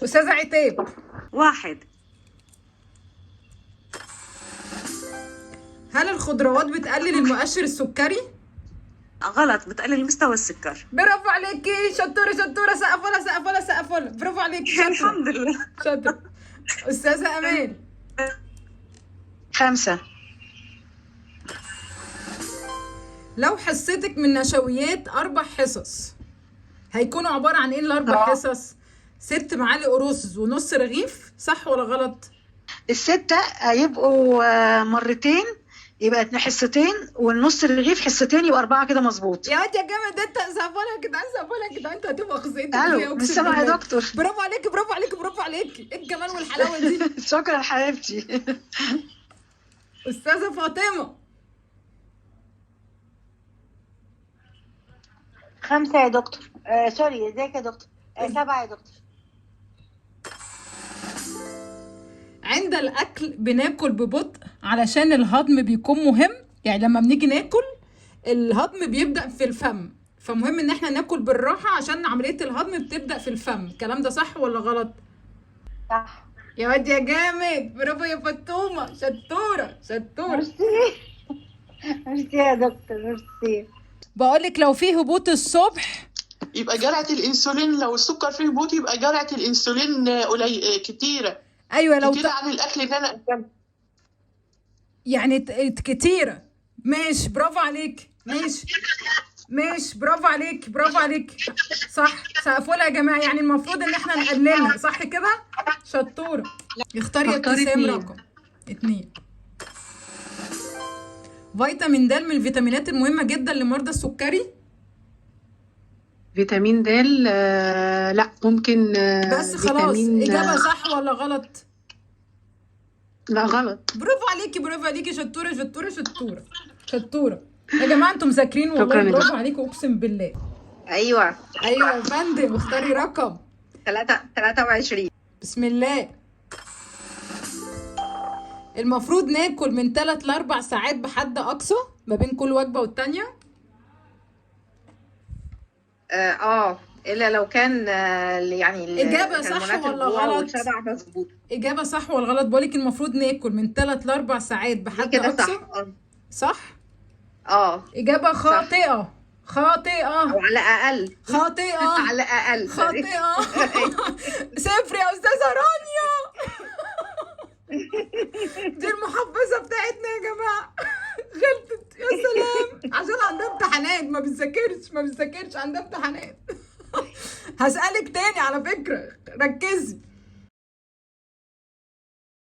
استاذه عتاب. 1. هل الخضروات بتقلل المؤشر السكري؟ غلط، بتقلل مستوى السكر. برافو عليكي، شطوره شطوره، سقفوله سقفوله سقفوله، برافو عليكي، شاطره الحمد لله. شاطره. استاذه امان. 5. لو حصتك من نشويات 4 حصص هيكونوا عباره عن ايه الاربع حصص؟ 6 معالق رز ونص رغيف، صح ولا غلط؟ ال6 هيبقوا مرتين، يبقى حصتين، والنص رغيف حصتين، يبقى 4 كده مظبوط. يا واد يا جامد انت، سقفوله يا جدعان، سقفوله يا جدعان، انتوا هتبقوا خزيتوا الو، مش سامعه يا دكتور. برافو عليكي برافو عليكي برافو عليكي، ايه الجمال والحلاوه دي. شكرا حبيبتي. استاذه فاطمه. 5 يا دكتور. سوري، ازيك يا دكتور؟ 7 يا دكتور. عند الاكل بناكل ببطء علشان الهضم بيكون مهم، يعني لما بنيجي ناكل الهضم بيبدأ في الفم، فمهم ان احنا ناكل بالراحة عشان عملية الهضم بتبدأ في الفم. الكلام ده صح ولا غلط؟ صح. يا واد يا جامد، برافو يا فطومة، شطورة شطورة. ميرسي. ميرسي يا دكتور، ميرسي. بقولك لو في هبوط الصبح يبقى جرعة الانسولين، لو السكر فيه هبوط يبقى جرعة الانسولين كتيرة. ايوه لو كتيرة عن الاكل اللي انا اكلته. يعني كتيرة. ماشي، برافو عليك، ماشي ماشي، برافو عليك برافو عليك، صح. سقفولها يا جماعه، يعني المفروض ان احنا نقللها، صح كده؟ شطوره. اختاري يا ابتسام 2. رقم 2. فيتامين د من الفيتامينات المهمه جدا لمرضى السكري. فيتامين د لا، ممكن بس خلاص، اجابه صح ولا غلط؟ لا غلط. برافو عليكي برافو عليكي، شطوره شطوره شطوره شطوره. يا جماعه انتوا مذاكرين والله، شكراً. برافو عليكم اقسم بالله. ايوه. ايوه يا فندم، اختاري رقم 23. بسم الله. المفروض ناكل من 3 ل 4 ساعات بحد اقصى ما بين كل وجبه والتانيه. الا لو كان يعني إجابة صح ولا غلط؟ مظبوط. اجابه صح ولا غلط؟ بقولك المفروض ناكل من 3 ل 4 ساعات بحد كده اقصى. صح. صح. اه. اجابه خاطئه. خاطئه. او على اقل. خاطئه. على اقل. خاطئه. صفر يا استاذه رانيا. دي المحفظه بتاعتنا يا جماعه. غلطت، يا سلام، عشان عندها امتحانات، ما بتذاكرش عندها امتحانات. هسألك تاني على فكرة، ركزي.